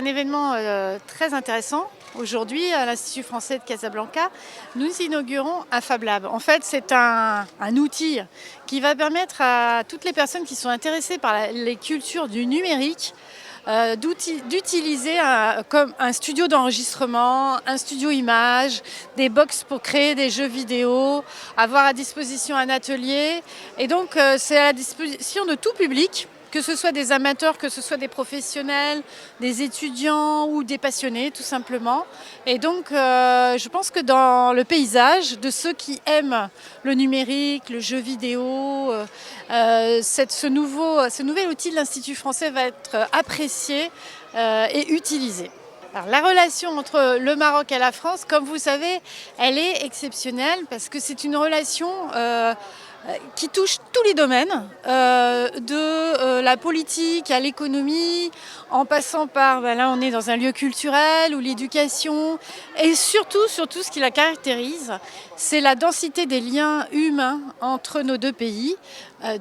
un événement très intéressant. Aujourd'hui, à l'Institut français de Casablanca, nous inaugurons un Fab Lab. En fait, c'est un outil qui va permettre à toutes les personnes qui sont intéressées par les cultures du numérique d'utiliser comme un studio d'enregistrement, un studio image, des box pour créer des jeux vidéo, avoir à disposition un atelier. Et donc, c'est à la disposition de tout public, que ce soit des amateurs, que ce soit des professionnels, des étudiants ou des passionnés tout simplement. Et donc je pense que dans le paysage de ceux qui aiment le numérique, le jeu vidéo, ce nouvel outil de l'Institut français va être apprécié et utilisé. Alors, la relation entre le Maroc et la France, comme vous savez, elle est exceptionnelle parce que c'est une relation qui touche tous les domaines, de la politique à l'économie, en passant par, là on est dans un lieu culturel, ou l'éducation, et surtout ce qui la caractérise, c'est la densité des liens humains entre nos deux pays,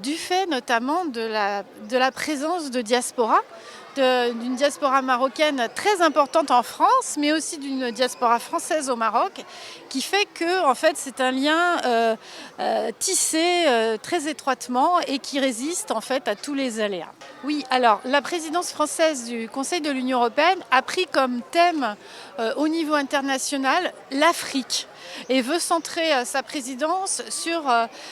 du fait notamment de la présence de diaspora, d'une diaspora marocaine très importante en France, mais aussi d'une diaspora française au Maroc, qui fait que en fait, c'est un lien tissé très étroitement et qui résiste en fait à tous les aléas. Oui, alors la présidence française du Conseil de l'Union européenne a pris comme thème au niveau international l'Afrique et veut centrer sa présidence sur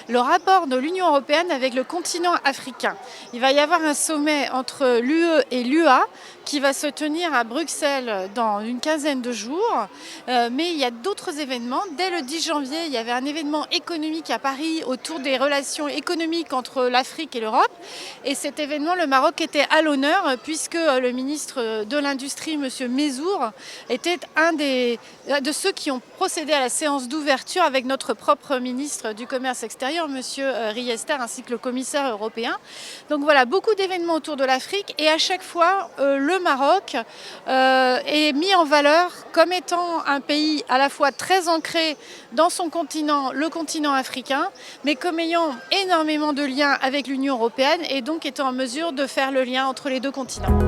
le rapport de l'Union européenne avec le continent africain. Il va y avoir un sommet entre l'UE et l'UA qui va se tenir à Bruxelles dans une quinzaine de jours, mais il y a d'autres événements. Dès le 10 janvier, il y avait un événement économique à Paris autour des relations économiques entre l'Afrique et l'Europe, et cet événement, le Maroc était à l'honneur puisque le ministre de l'Industrie, M. Mezour, était un de ceux qui ont procédé à la séance d'ouverture avec notre propre ministre du Commerce extérieur, M. Riester, ainsi que le commissaire européen. Donc voilà, beaucoup d'événements autour de l'Afrique, et à chaque fois, le Maroc est mis en valeur comme étant un pays à la fois très ancré dans son continent, le continent africain, mais comme ayant énormément de liens avec l'Union européenne et donc étant en mesure de faire le lien entre les deux continents.